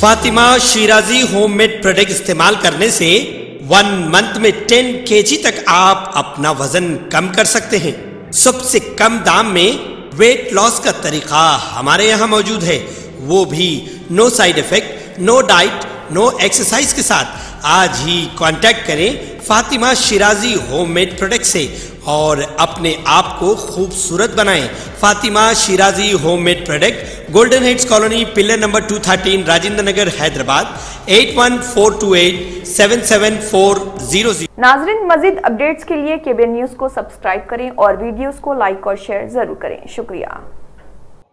Fatima Shirazi homemade product इस्तेमाल करने से 1 मंथ में 10 kg तक आप अपना वजन कम कर सकते हैं। सबसे कम दाम में वेट लॉस का तरीका हमारे यहाँ मौजूद है, वो भी no side effect, no diet, no exercise के साथ। आज ही कांटेक्ट करें फातिमा शिराजी होममेड प्रोडक्ट से और अपने आप को खूबसूरत बनाएं। Fatima Shirazi homemade product, golden heads colony, pillar number 213, Rajendra Nagar, Hyderabad 8142877400। Nazreen, मजीद अपडेट्स के लिए केबीएन न्यूज को सब्सक्राइब करें और वीडियोस को लाइक और शेयर जरूर करें। शुक्रिया।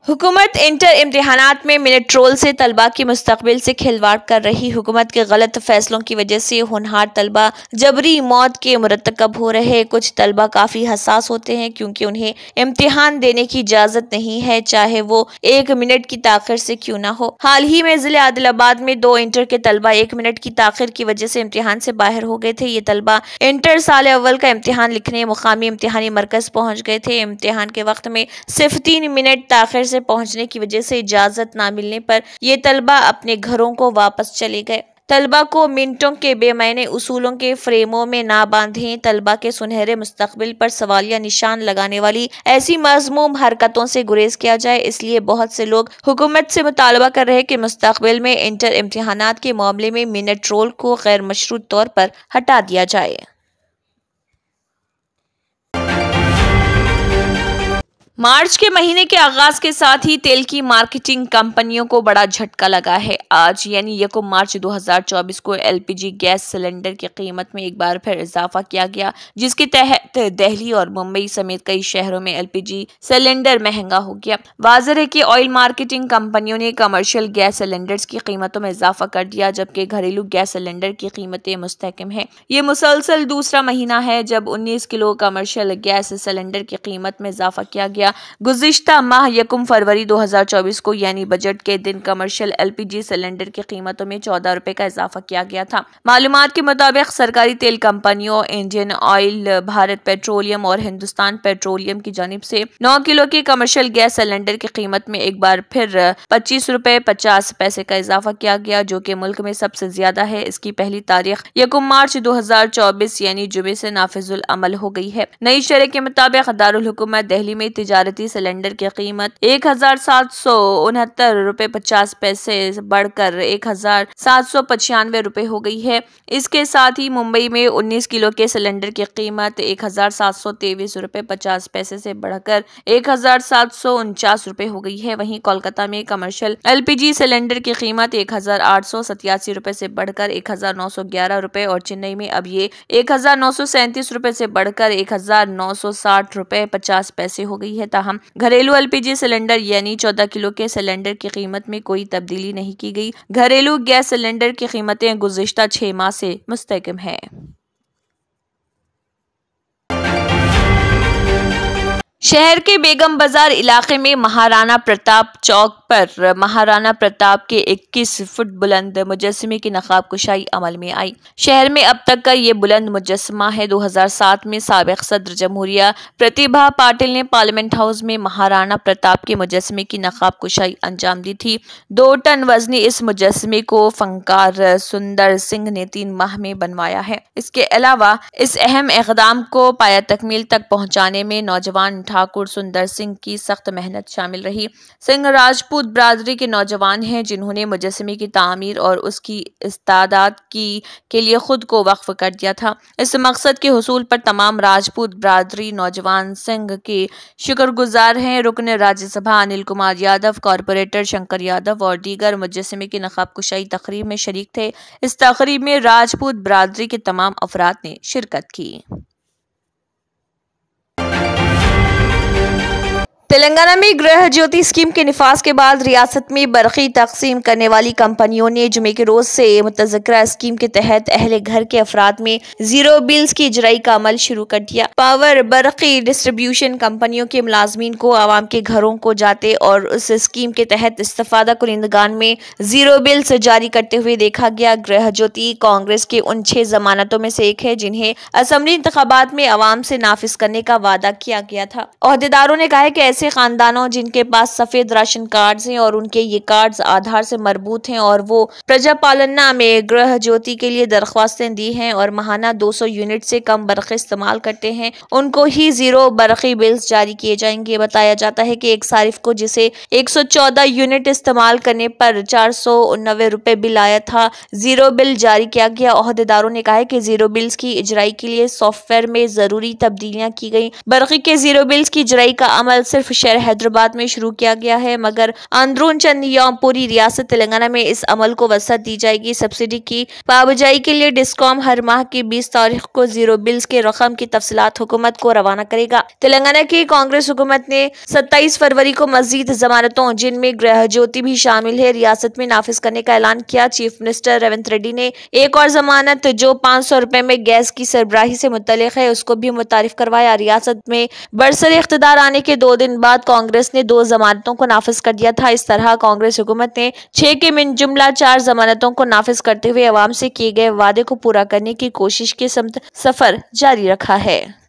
हुकूमत इंटर इम्तिहानात में मिनट रोल से तलबा की मुस्तकबिल से खिलवाड़ कर रही। हुकूमत के गलत फैसलों की वजह से होनहार तलबा जबरी मौत के मुरतकब हो रहे। कुछ तलबा काफ़ी हसास होते हैं क्योंकि उन्हें इम्तिहान देने की इजाज़त नहीं है, चाहे वो 1 मिनट की ताख़िर से क्यों ना हो। हाल ही में ज़िले आदिलाबाद में 2 इंटर के तलबा 1 मिनट की ताख़िर की वजह से इम्तिहान से बाहर हो गए थे। ये तलबा इंटर साल अव्वल का इम्तिहान लिखने मुकामी इम्तिहानी मरकज़ पहुँच गए थे। इम्तिहान के वक्त में सिर्फ 3 मिनट ताख़िर से पहुंचने की वजह से इजाजत ना मिलने पर ये तलबा अपने घरों को वापस चले गए। तलबा को मिनटों के बेमायने उसूलों के फ्रेमों में ना बांधें। तलबा के सुनहरे मुस्तकबिल पर सवालिया निशान लगाने वाली ऐसी मज़मूम हरकतों से गुरेज किया जाए। इसलिए बहुत से लोग हुकूमत से मुतालबा कर रहे हैं कि मुस्तकबिल में इंटर इम्तिहानात के मामले में मिनट रोल को गैर मशरूत तौर पर हटा दिया जाए। मार्च के महीने के आगाज के साथ ही तेल की मार्केटिंग कंपनियों को बड़ा झटका लगा है। आज यानी 1 मार्च 2024 को एलपीजी गैस सिलेंडर की कीमत में एक बार फिर इजाफा किया गया, जिसके तहत दिल्ली और मुंबई समेत कई शहरों में एलपीजी सिलेंडर महंगा हो गया। वाज़ेह है कि ऑयल मार्केटिंग कंपनियों ने कमर्शियल गैस सिलेंडर्स की कीमतों में इजाफा कर दिया, जबकि घरेलू गैस सिलेंडर की कीमतें मुस्तहकम है। ये मुसलसल दूसरा महीना है जब 19 किलो कमर्शियल गैस सिलेंडर की कीमत में इजाफा किया गया। गुज़िश्ता माह 1 फरवरी 2024 को यानी बजट के दिन कमर्शियल एलपीजी सिलेंडर की कीमतों में 14 रुपए का इजाफा किया गया था। मालूमात के मुताबिक सरकारी तेल कंपनियों इंडियन ऑयल, भारत पेट्रोलियम और हिंदुस्तान पेट्रोलियम की जानिब से 9 किलो की कमर्शियल गैस सिलेंडर की कीमत में एक बार फिर 25 रुपए 50 पैसे का इजाफा किया गया, जो कि मुल्क में सबसे ज्यादा है। इसकी पहली तारीख 1 मार्च 2024 यानी जुमे से नाफिजुल अमल हो गई है। नई शरह के मुताबिक दारुल हुकूमत दिल्ली में तिजारती सिलेंडर की कीमत 1769 रुपए 50 पैसे बढ़कर 1795 रुपए हो गई है। इसके साथ ही मुंबई में 19 किलो के सिलेंडर की कीमत 1723 रुपए 50 पैसे से बढ़कर 1749 रुपए हो गई है। वहीं कोलकाता में कमर्शियल एलपीजी सिलेंडर की कीमत 1887 रुपए से बढ़कर 1911 रुपए और चेन्नई में अब ये 1937 रुपए से बढ़कर 1960 रुपए 50 पैसे हो गई है। ताहम घरेलू एलपीजी सिलेंडर यानी 14 किलो के सिलेंडर की कीमत में कोई तब्दीली नहीं की गई। घरेलू गैस सिलेंडर की कीमतें गुज़िश्ता 6 माह से मुस्तहकम है। शहर के बेगम बाजार इलाके में महाराणा प्रताप चौक पर महाराणा प्रताप के 21 फुट बुलंद मुजस्समे की नकाब कुशाई अमल में आई। शहर में अब तक का ये बुलंद मुजस्समा है। 2007 में साबिक सदर जमहूरिया प्रतिभा पाटिल ने पार्लियामेंट हाउस में महाराणा प्रताप के मुजस्समे की नकाब कुशाई अंजाम दी थी। 2 टन वजनी इस मुजस्समे को फनकार सुंदर सिंह ने 3 माह में बनवाया है। इसके अलावा इस अहम इक़दाम को पाया तकमील तक पहुँचाने में नौजवान ठाकुर सुंदर सिंह की सख्त मेहनत शामिल रही। सिंह राजपूत बरादरी के नौजवान हैं जिन्होंने मुजस्समे की तामीर और उसकी इस्तादात के लिए खुद को वक्फ कर दिया था। इस मकसद के हुसूल पर तमाम राजपूत बरादरी नौजवान सिंह के शुक्रगुजार हैं। रुकन राज्यसभा अनिल कुमार यादव, कॉरपोरेटर शंकर यादव और दीगर मुजस्समे की नकाब कुशाई तकरीब में शरीक थे। इस तकरीब में राजपूत बरादरी के तमाम अफराद ने शिरकत की। तेलंगाना में गृह ज्योति स्कीम के निफाज के बाद रियासत में बरक़ी तकसीम करने वाली कंपनियों ने जुमे के रोज से मुतज़क्किरा स्कीम के तहत अहले घर के अफराद में जीरो बिल्स की इजराई का अमल शुरू कर दिया। पावर बरक़ी डिस्ट्रीब्यूशन कंपनियों के मुलाजमीन को आवाम के घरों को जाते और उस स्कीम के तहत इस्तिफादा कुनिंदगान में जीरो बिल्स जारी करते हुए देखा गया। गृह ज्योति कांग्रेस के उन 6 जमानतों में से एक है जिन्हें असेंबली इंतखाबात में आवाम से नाफिज करने का वादा किया गया था। ओहदेदारों ने कहा है कि ऐसे खानदानों जिनके पास सफेद राशन कार्ड्स हैं और उनके ये कार्ड्स आधार से मरबूत हैं और वो प्रजा पालना में गृह ज्योति के लिए दरख्वास्तें दी हैं और महाना 200 यूनिट से कम बरक़ी इस्तेमाल करते हैं, उनको ही जीरो बरक़ी बिल्स जारी किए जाएंगे। बताया जाता है कि एक सारिफ को जिसे 114 यूनिट इस्तेमाल करने पर 490 रुपए बिल आया था, जीरो बिल जारी किया गया। ओहदेदारों ने कहा है कि जीरो बिल्स की इजराई के लिए सॉफ्टवेयर में जरूरी तब्दीलियां की गई। बरक़ी के जीरो बिल्स की इजराई का अमल सिर्फ शहर हैदराबाद में शुरू किया गया है, मगर अंदरून चंद यौम पूरी रियासत तेलंगाना में इस अमल को वसअत दी जाएगी। सब्सिडी की पाबजाई के लिए डिस्कॉम हर माह की 20 तारीख को जीरो बिल्स के रकम की तफसीलात हुकूमत को रवाना करेगा। तेलंगाना की कांग्रेस हुकूमत ने 27 फरवरी को मजीद जमानतों, जिनमें गृह ज्योति भी शामिल है, रियासत में नाफिज करने का ऐलान किया। चीफ मिनिस्टर रेवंत रेड्डी ने एक और जमानत जो 500 रुपए में गैस की सरबराही से मुतल्लिक है, उसको भी मुतारिफ करवाया। रियासत में बरसर इख्तिदार आने के 2 दिन बाद कांग्रेस ने 2 जमानतों को नाफिज कर दिया था। इस तरह कांग्रेस हुकूमत ने 6 के मिन जुमला 4 जमानतों को नाफिज करते हुए अवाम से किए गए वादे को पूरा करने की कोशिश के सफर जारी रखा है।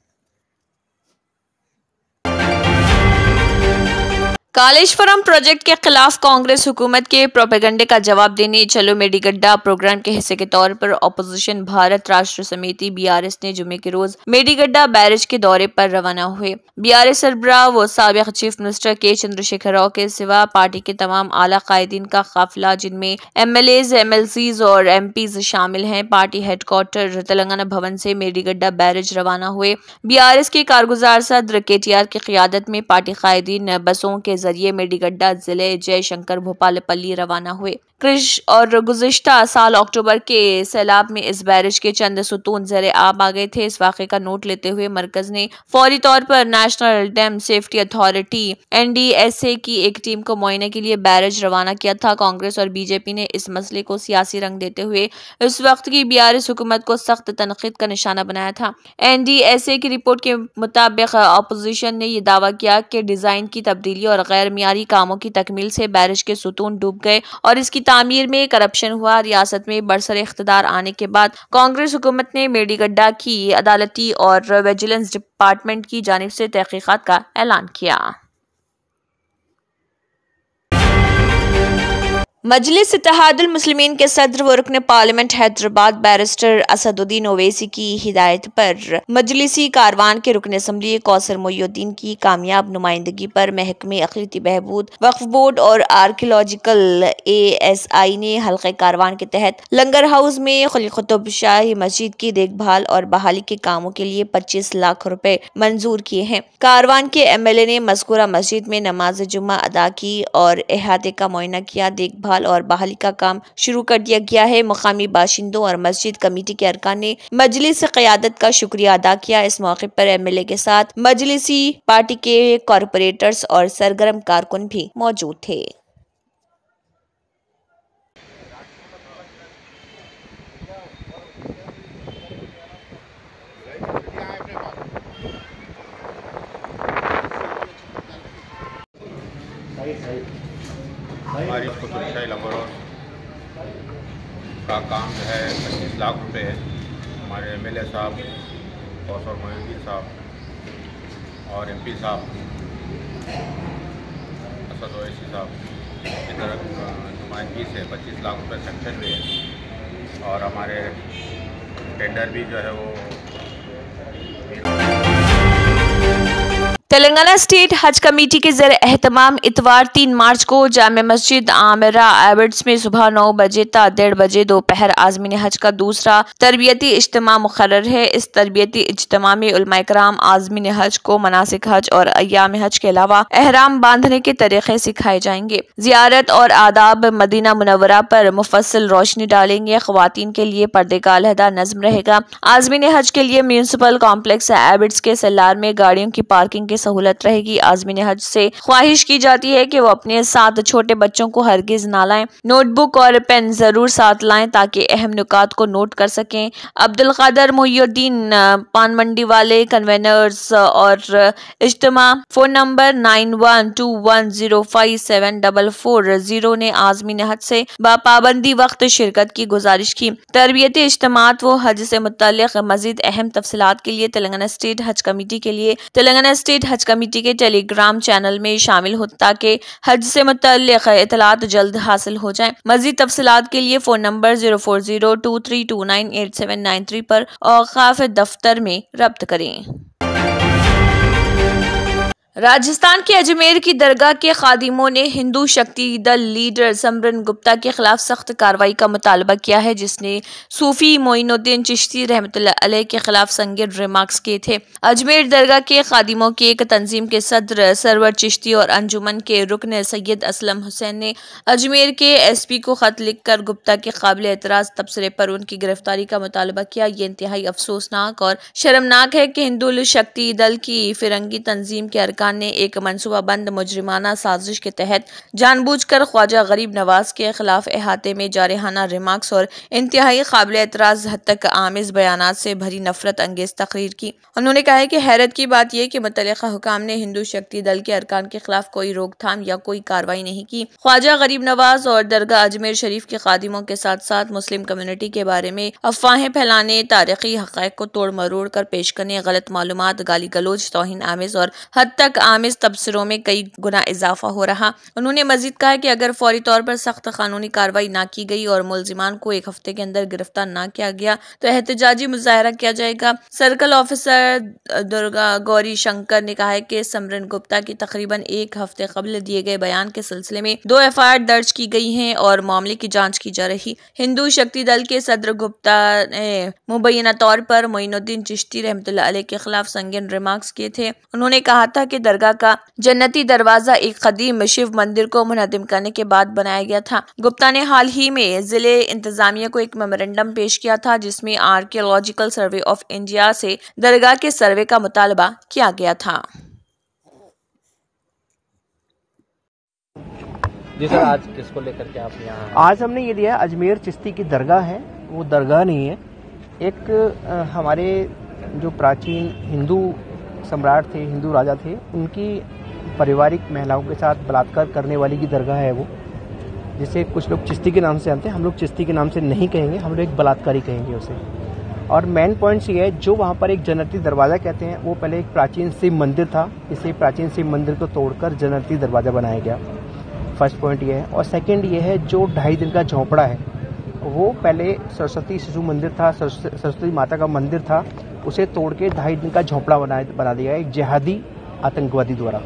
कालेश्वरम प्रोजेक्ट के खिलाफ कांग्रेस हुकूमत के प्रोपेगंडे का जवाब देने चलो मेडीगड्डा प्रोग्राम के हिस्से के तौर पर ऑपोजिशन भारत राष्ट्र समिति BRS ने जुमे के रोज मेडीगड्डा बैरेज के दौरे पर रवाना हुए। BRS सरबराह व साबिक चीफ मिनिस्टर के चंद्रशेखर राव के सिवा पार्टी के तमाम आला कायदीन का काफिला, जिनमें MLAs, MLCs और MPs शामिल हैं, पार्टी हेडक्वार्टर तेलंगाना भवन से मेडीगड्डा बैरेज रवाना हुए। BRS के कारगुजार सदर KTR की क़ियादत में पार्टी कायदीन बसों के जरिए मेडीगड्डा जिले जयशंकर भोपालपल्ली रवाना हुए। और गुज़िश्ता साल अक्टूबर के सैलाब में इस बैरेज के चंद सुतून ज़रे आब आ गए थे। इस वाक़े का नोट लेते हुए मरकज ने फौरी तौर पर national dam safety authority NDSA की एक टीम को मुआयने के लिए बैरेज रवाना किया था। कांग्रेस और BJP ने इस मसले को सियासी रंग देते हुए इस वक्त की BRS हुकूमत को सख्त तनकीद का निशाना बनाया था। NDSA की रिपोर्ट के मुताबिक अपोजिशन ने यह दावा किया कि डिजाइन की तब्दीली और गैर मियारी कामों की तकमील से बैरेज के सुतून डूब गए और इसकी तामीर में करप्शन हुआ। रियासत में बरसर इख्तिदार आने के बाद कांग्रेस हुकूमत ने मेडीगड्डा की अदालती और विजिलेंस डिपार्टमेंट की जानिब से तहकीकात का ऐलान किया। मजलिस इत्तेहादुल मुस्लिमीन के सदर व रुकन पार्लियामेंट हैदराबाद बैरिस्टर असदुद्दीन ओवैसी की हिदायत पर मजलिसी कारवान के रुकन असम्बली कौसर मोइनुद्दीन की कामयाब नुमाइंदगी पर महकमे अक़लियती बहबूद, वक्फ बोर्ड और आर्कियोलॉजिकल ASI ने हल्क़े कारवान के तहत लंगर हाउस में क़ुली कुतुब शाही मस्जिद की देखभाल और बहाली के कामों के लिए 25 लाख रुपए मंजूर किए हैं। कारवान के MLA ने मज़कूरा मस्जिद में नमाज जुम्मा अदा की और अहाते का मुआयना किया। देखभाल और बहाली का काम शुरू कर दिया गया है। मुकामी बाशिंदों और मस्जिद कमेटी के अरकान ने मजलिस क़यादत का शुक्रिया अदा किया। इस मौके पर MLA के साथ मजलिसी पार्टी के कॉरपोरेटर्स और सरगर्म कारकुन भी मौजूद थे। हमारी कुतुब शाही लंगर का काम जो है 25 लाख रुपए है। हमारे MLA साहब कौसर मोइनुद्दीन साहब और MP साहब असद ओवैसी साहब की तरफ नुमाइंदगी से 25 लाख रुपए सेंक्शन हुए हैं और हमारे टेंडर भी जो है वो तेलंगाना स्टेट हज कमेटी के ज़र एहतमाम इतवार 3 मार्च को जामे मस्जिद आमिरा एबट्स में सुबह 9 बजे ता 1:30 बजे दोपहर आज़मीन हज का दूसरा तरबियती इज्तिमा मुक़र्रर है। इस तरबियती इज्तिमा में उलमा कराम आज़मीन हज को मनासिक हज और अय्याम हज के अलावा एहराम बांधने के तरीक़े सिखाए जाएंगे। ज़ियारत और आदाब मदीना मुनव्वरा पर मुफस्सल रोशनी डालेंगे। ख़वातीन के लिए पर्दे का अलहदा नज़्म रहेगा। आज़मीन हज के लिए म्यूनसिपल कॉम्प्लेक्स एबट्स के सलार में गाड़ियों की पार्किंग की सहूलत रहेगी। आज़मीन हज से ख्वाहिश की जाती है कि वो अपने साथ छोटे बच्चों को हरगिज ना लाएं। नोटबुक और पेन जरूर साथ लाएं ताकि अहम नुकात को नोट कर सकें। अब्दुल कादर मोइनुद्दीन पान मंडी वाले कन्वेनर्स और इज्तिमा फ़ोन नंबर 9121057440 ने आज़मीन हज से बापाबंदी वक्त शिरकत की गुजारिश की। तरबियती इज्तिमात व हज से मुतल्लिक़ मज़ीद अहम तफसीलात के लिए तेलंगाना स्टेट हज कमेटी के लिए तेलंगाना स्टेट हज कमेटी के टेलीग्राम चैनल में शामिल हो ताकि हज से मुतल्लिक़ इत्तलात जल्द हासिल हो जाएं। मज़ीद तफसीलात के लिए फ़ोन नंबर 040232988793 पर औक़ाफ़ दफ्तर में रब्त करें। राजस्थान के अजमेर की दरगाह के खादिमों ने हिंदू शक्ति दल लीडर समरन गुप्ता के खिलाफ सख्त कार्रवाई का मुतालबा किया है, जिसने सूफी मोइनुद्दीन चिश्ती रहमतुल्लाह अलैह के खिलाफ संगीन रिमार्क्स किए थे। अजमेर दरगाह के खादिमों की एक तंजीम के सदर सरवर चिश्ती और अंजुमन के रुकन सैयद असलम हुसैन ने अजमेर के SP को खत लिखकर गुप्ता के काबिल एतराज़ तबसरे पर उनकी गिरफ्तारी का मुतालबा किया। ये इंतहाई अफसोसनाक और शर्मनाक है कि हिंदू शक्ति दल की फिरंगी तंजीम के अरकान ने एक मनसूबाबंद मुजरिमाना साजिश के तहत जानबूझकर ख्वाजा गरीब नवाज के खिलाफ अहाते में जारहाना रिमार्क्स और इंतहाई काबिल एतराज़ हद तक आमेज बयानात से भरी नफरत अंगेज तकरीर की। उन्होंने कहा है कि हैरत की बात यह कि मुतल्लिका हुकाम ने हिंदू शक्ति दल के अरकान के खिलाफ कोई रोकथाम या कोई कार्रवाई नहीं की। ख्वाजा गरीब नवाज और दरगाह अजमेर शरीफ के खादिमों के साथ साथ मुस्लिम कम्युनिटी के बारे में अफवाहें फैलाने, तारीखी हक़ाइक़ को तोड़ मरोड़ कर पेश करने, गलत मालूमात, गाली गलोच, तौहीन आमेज और हद तक आमेज तबसरों में कई गुना इजाफा हो रहा। उन्होंने मजीद कहा कि अगर फौरी तौर पर सख्त कानूनी कार्रवाई ना की गई और मुलजिमान को एक हफ्ते के अंदर गिरफ्तार ना किया गया तो एहतजाजी मुजाहरा किया जाएगा। सर्कल ऑफिसर दुर्गा गौरी शंकर ने कहा है कि समरन गुप्ता की तकरीबन एक हफ्ते कबल दिए गए बयान के सिलसिले में 2 FIR दर्ज की गई हैं और मामले की जांच की जा रही। हिंदू शक्ति दल के सदर गुप्ता ने मुबैना तौर पर मोइनुद्दीन चिश्ती रहमतुल्लाह अलैह के खिलाफ संगीन रिमार्क्स किए थे। उन्होंने कहा था कि दरगाह का जन्नती दरवाजा एक कदीम शिव मंदिर को मुनहदिम करने के बाद बनाया गया था। गुप्ता ने हाल ही में जिले इंतजामिया को एक मेमोरेंडम पेश किया था, जिसमें आर्कियोलॉजिकल सर्वे ऑफ इंडिया से दरगाह के सर्वे का मुतालबा किया गया था। जी सर, आज किसको लेकर के आप यहाँ? आज हमने ये दिया अजमेर चिश्ती की दरगाह है, वो दरगाह नहीं है। एक हमारे जो प्राचीन हिंदू सम्राट थे, हिंदू राजा थे, उनकी पारिवारिक महिलाओं के साथ बलात्कार करने वाली की दरगाह है वो, जिसे कुछ लोग चिश्ती के नाम से जानते हैं। हम लोग चिश्ती के नाम से नहीं कहेंगे, हम लोग एक बलात्कारी कहेंगे उसे। और मेन पॉइंट्स ये है, जो वहाँ पर एक जन्नती दरवाज़ा कहते हैं, वो पहले एक प्राचीन शिव मंदिर था। इसे प्राचीन शिव मंदिर को तोड़कर जन्नती दरवाज़ा बनाया गया। फर्स्ट पॉइंट ये है। और सेकेंड ये है, जो 2.5 दिन का झोंपड़ा है, वो पहले सरस्वती शिशु मंदिर था, सरस्वती माता का मंदिर था, उसे तोड़ के 2.5 दिन का झोंपड़ा बना दिया एक जिहादी आतंकवादी द्वारा।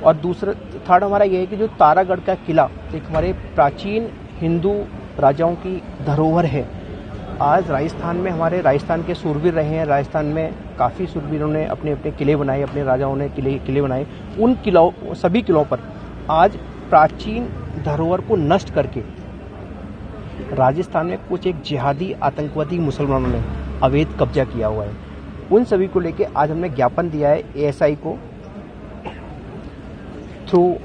और दूसरा थर्ड हमारा ये है कि जो तारागढ़ का किला एक हमारे प्राचीन हिंदू राजाओं की धरोहर है। आज राजस्थान में हमारे राजस्थान के सूरवीर रहे हैं, राजस्थान में काफ़ी सूरवीरों ने अपने अपने किले बनाए, अपने राजाओं ने किले बनाए। उन किलों सभी किलों पर आज प्राचीन धरोहर को नष्ट करके राजस्थान में कुछ एक जिहादी आतंकवादी मुसलमानों ने अवैध कब्जा किया हुआ है। उन सभी को लेके आज हमने ज्ञापन दिया है ASI को थ्रू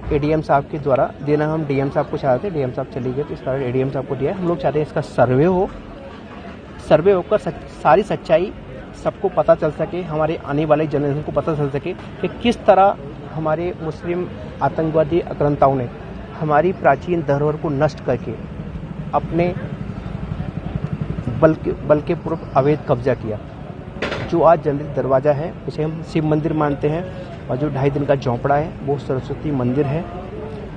ADM साहब के द्वारा। देना हम DM साहब को चाहते थे, DM साहब चले गए तो इस कारण ADM साहब को दिया है। हम लोग चाहते हैं इसका सर्वे होकर सारी सच्चाई सबको पता चल सके, हमारे आने वाले जनरेशन को पता चल सके कि किस तरह हमारे मुस्लिम आतंकवादी आक्रांताओं ने हमारी प्राचीन धरोहर को नष्ट करके अपने बल के पूर्व अवैध कब्जा किया। जो आज जन्नती दरवाज़ा है उसे हम शिव मंदिर मानते हैं, और जो 2.5 दिन का झोंपड़ा है वो सरस्वती मंदिर है,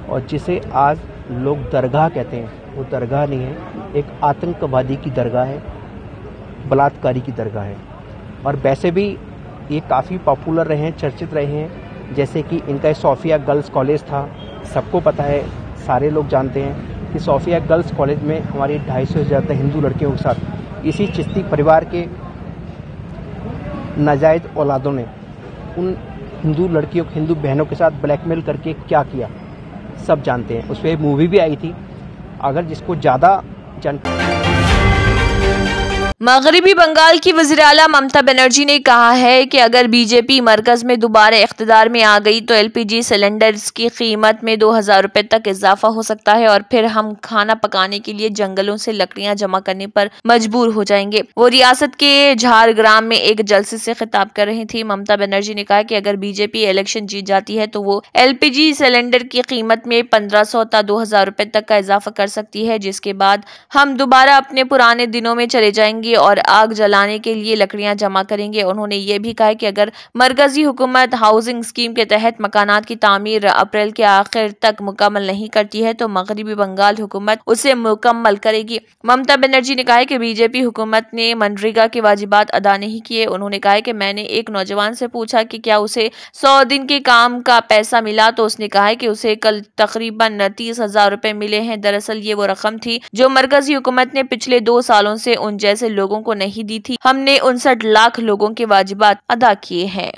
और जिसे आज लोग दरगाह कहते हैं, वो दरगाह नहीं है, एक आतंकवादी की दरगाह है, बलात्कारी की दरगाह है। और वैसे भी ये काफ़ी पॉपुलर रहे हैं, चर्चित रहे हैं। जैसे कि इनका सोफिया गर्ल्स कॉलेज था, सबको पता है, सारे लोग जानते हैं कि सोफिया गर्ल्स कॉलेज में हमारी 250 से ज़्यादा हिंदू लड़कियों के साथ इसी चिश्ती परिवार के नाजायज़ औलादों ने उन हिंदू लड़कियों, हिंदू बहनों के साथ ब्लैकमेल करके क्या किया सब जानते हैं। उस पर मूवी भी आई थी। अगर जिसको ज़्यादा मगरबी बंगाल की वज़ीर-ए-आला ममता बनर्जी ने कहा है कि अगर बीजेपी मरकज में दोबारा इख्तिदार में आ गई तो LPG सिलेंडर्स की कीमत में 2000 रुपए तक इजाफा हो सकता है और फिर हम खाना पकाने के लिए जंगलों से लकड़ियां जमा करने पर मजबूर हो जाएंगे। वो रियासत के झारग्राम में एक जलसे से खिताब कर रही थी। ममता बनर्जी ने कहा कि अगर बीजेपी इलेक्शन जीत जाती है तो वो LPG सिलेंडर की कीमत में 1500 ता 2000 रुपए तक का इजाफा कर सकती है, जिसके बाद हम दोबारा अपने पुराने दिनों में चले जाएंगे करेंगे और आग जलाने के लिए लकड़ियां जमा करेंगे। उन्होंने ये भी कहा कि अगर मरकजी हुकूमत हाउसिंग स्कीम के तहत मकानात की तामीर अप्रैल के आखिर तक मुकम्मल नहीं करती है तो मगरबी बंगाल हुकूमत उसे मुकम्मल करेगी। ममता बनर्जी ने कहा है कि बीजेपी हुकूमत ने मनरेगा के वाजिबात अदा नहीं किए। उन्होंने कहा है कि मैंने एक नौजवान से पूछा कि क्या उसे 100 दिन के काम का पैसा मिला तो उसने कहा है कि उसे कल तकरीबन 30,000 रुपए मिले हैं। दरअसल ये वो रकम थी जो मरकजी हुकूमत ने पिछले 2 सालों से उन जैसे लोगों को नहीं दी थी। हमने 59 लाख लोगों के वाजिबात अदा किए हैं।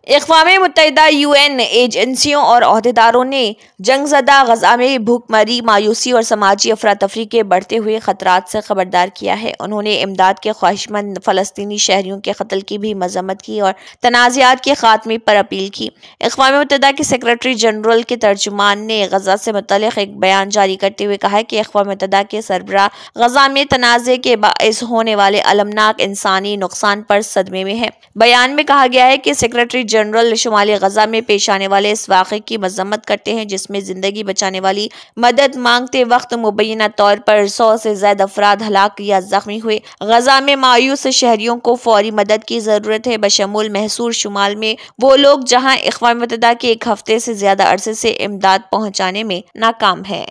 अक़वाम मुत्तहिदा, UN एजेंसियों और ओहदेदारों ने जंगज़दा गजा में भूखमरी, मायूसी और समाजी अफरा तफरी के बढ़ते हुए खतरात से खबरदार किया है। उन्होंने इमदाद के ख्वाहिशमंद फ़लस्तीनी शहरियों के कत्ल की भी मज़म्मत की और तनाज़ात के खात्मे पर अपील की। अक़वाम मुत्तहिदा के सेक्रेटरी जनरल के तर्जुमान ने गजा से मुतल्लिक़ एक बयान जारी करते हुए कहा है कि अक़वाम मुत्तहिदा के सरबराह गजा में तनाज़े के बाइस होने वाले अलमनाक इंसानी नुकसान पर सदमे में है। बयान में कहा गया है कि सेक्रेटरी जनरल शुमाली गजा में पेश आने वाले इस वाक़े की मजम्मत करते हैं जिसमें जिंदगी बचाने वाली मदद मांगते वक्त मुबैना तौर पर 100 से ज्यादा अफराद हलाक या जख्मी हुए। गजा में मायूस शहरियों को फौरी मदद की जरूरत है, बशमूल महसूर शुमाल में वो लोग जहां अक़वाम मुत्तहिदा के 1 हफ्ते से ज्यादा अरसे से इमदाद पहुंचाने में नाकाम है।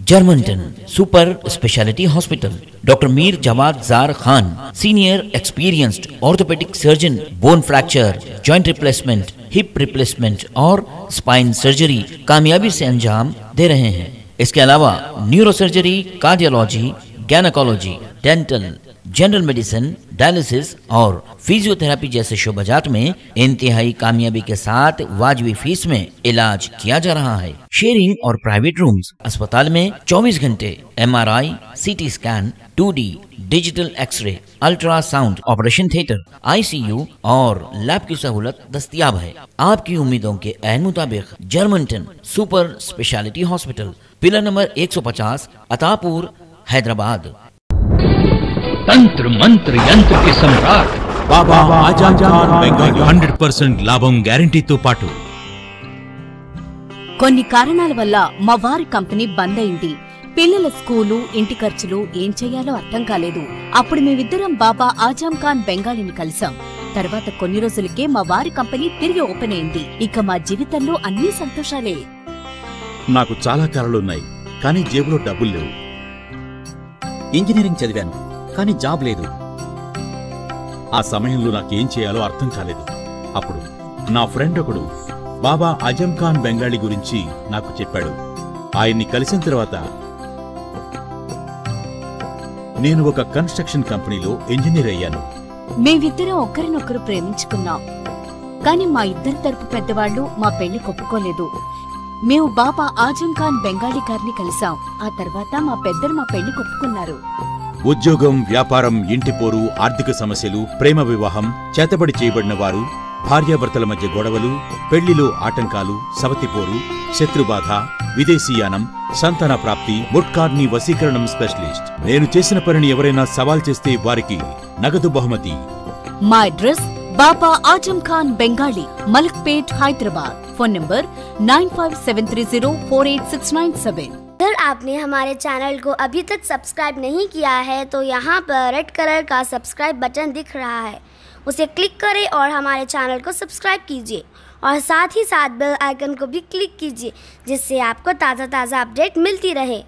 Germanten super speciality hospital, doctor Mir Jawad Zar Khan, senior experienced orthopaedic surgeon, bone fracture, joint replacement, hip replacement और स्पाइन सर्जरी कामयाबी से अंजाम दे रहे हैं। इसके अलावा neurosurgery, cardiology, gynaecology, dental, general medicine, dialysis और फिजियोथेरेपी जैसे शोबाजात में इंतहाई कामयाबी के साथ वाजिबी फीस में इलाज किया जा रहा है। शेयरिंग और प्राइवेट रूम्स, अस्पताल में 24 घंटे MRI, CT scan, 2D digital x-ray, ultrasound, operation theatre, ICU और लैब की सहूलत दस्तयाब है। आपकी उम्मीदों के ऐन मुताबिक Germanten super speciality hospital, pillar number 150, Attapur, Hyderabad. तंत्र मंत्र यंत्र के सम्राट బాబా ఆజాం ఖాన్ బెంగాల్ 100% లాభం గ్యారెంటీతో పాటు. కొన్ని కారణాల వల్ల మా వారి కంపెనీ బంద్ అయింది. పిల్లల స్కూలు, ఇంటి ఖర్చులు ఏం చేయాలో అర్థం కాలేదు. అప్పుడు మేమిద్దరం బాబా ఆజాం ఖాన్ బెంగాలీని కలిసాం. తర్వాత కొన్ని రోజులకే మా వారి కంపెనీ తిరిగి ఓపెన్ అయింది. ఇక మా జీవితంలో అన్ని సంతోషాలే. నాకు చాలా కలలున్నాయి, కానీ జేబులో డబ్బులు లేవు. ఇంజనీరింగ్ చదివాను, కానీ జాబ్ లేదు. ఆ సమయంలో నాకేం చేయాలో అర్థం కాలేదు. అప్పుడు నా ఫ్రెండ్ ఒకడు బాబా ఆజం ఖాన్ బెంగాలీ గురించి నాకు చెప్పాడు. ఆయన్ని కలిసిన తర్వాత నేను ఒక కన్స్ట్రక్షన్ కంపెనీలో ఇంజనీర్ అయ్యాను. మేమిద్దరం ఒకరినొకరు ప్రేమించుకున్నాం, కానీ మా ఇద్దరి తరపు పెద్దవాళ్లు మా పెళ్లి ఒప్పుకోలేదు. మేము బాబా ఆజం ఖాన్ బెంగాలీ గారిని కలిసాం. ఆ తర్వాత మా పెద్దలు మా పెళ్లి ఒప్పుకున్నారు. ఉద్యోగం, వ్యాపారం, ఇంటిపోరు, ఆర్థిక సమస్యలు, ప్రేమ వివాహం, చేతబడి చేయబడిన వారు, భార్యాభర్తల మధ్య గొడవలు, పెళ్లిలో ఆటంకాలు, సవతిపోరు, శత్రుబాధ, విదేశీయానం, సంతాన ప్రాప్తి, ముట్కార్ని వశీకరణం స్పెషలిస్ట్. నేను చేసిన పనిని ఎవరైనా సవాల్ చేస్తే వారికి నగదు బహుమతి. మా address Baba Azam Khan Bengali, Malakpet, Hyderabad. Phone number 9573048697। अगर आपने हमारे चैनल को अभी तक सब्सक्राइब नहीं किया है तो यहाँ पर रेड कलर का सब्सक्राइब बटन दिख रहा है, उसे क्लिक करें और हमारे चैनल को सब्सक्राइब कीजिए और साथ ही साथ बेल आइकन को भी क्लिक कीजिए जिससे आपको ताज़ा अपडेट मिलती रहे।